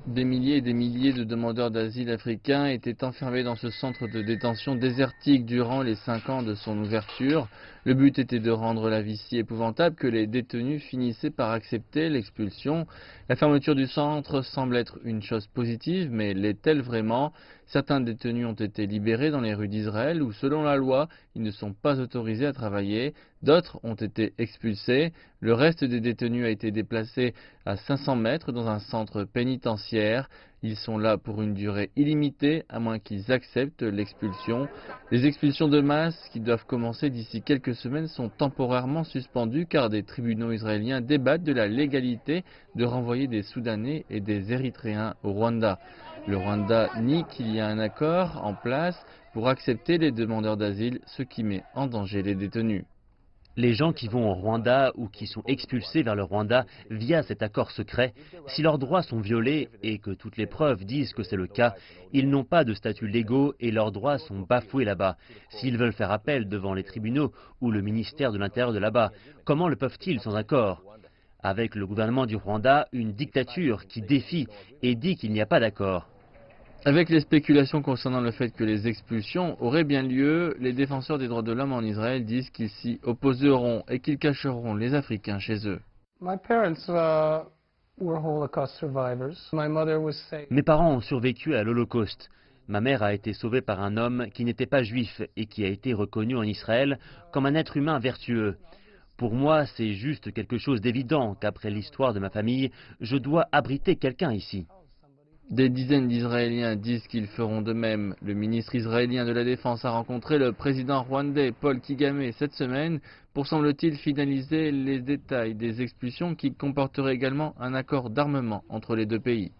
Des milliers et des milliers de demandeurs d'asile africains étaient enfermés dans ce centre de détention désertique durant les 5 ans de son ouverture. Le but était de rendre la vie si épouvantable que les détenus finissaient par accepter l'expulsion. La fermeture du centre semble être une chose positive, mais l'est-elle vraiment? Certains détenus ont été libérés dans les rues d'Israël où, selon la loi, ils ne sont pas autorisés à travailler. D'autres ont été expulsés. Le reste des détenus a été déplacé à 500 mètres dans un centre pénitentiaire. Ils sont là pour une durée illimitée, à moins qu'ils acceptent l'expulsion. Les expulsions de masse, qui doivent commencer d'ici quelques semaines, sont temporairement suspendues car des tribunaux israéliens débattent de la légalité de renvoyer des Soudanais et des Érythréens au Rwanda. Le Rwanda nie qu'il y a un accord en place pour accepter les demandeurs d'asile, ce qui met en danger les détenus. Les gens qui vont au Rwanda ou qui sont expulsés vers le Rwanda via cet accord secret, si leurs droits sont violés et que toutes les preuves disent que c'est le cas, ils n'ont pas de statut légaux et leurs droits sont bafoués là-bas. S'ils veulent faire appel devant les tribunaux ou le ministère de l'Intérieur de là-bas, comment le peuvent-ils sans accord? Avec le gouvernement du Rwanda, une dictature qui défie et dit qu'il n'y a pas d'accord. Avec les spéculations concernant le fait que les expulsions auraient bien lieu, les défenseurs des droits de l'homme en Israël disent qu'ils s'y opposeront et qu'ils cacheront les Africains chez eux. Mes parents ont survécu à l'Holocauste. Ma mère a été sauvée par un homme qui n'était pas juif et qui a été reconnu en Israël comme un être humain vertueux. Pour moi, c'est juste quelque chose d'évident qu'après l'histoire de ma famille, je dois abriter quelqu'un ici. Des dizaines d'Israéliens disent qu'ils feront de même. Le ministre israélien de la Défense a rencontré le président rwandais Paul Kagame cette semaine pour, semble-t-il, finaliser les détails des expulsions qui comporteraient également un accord d'armement entre les deux pays.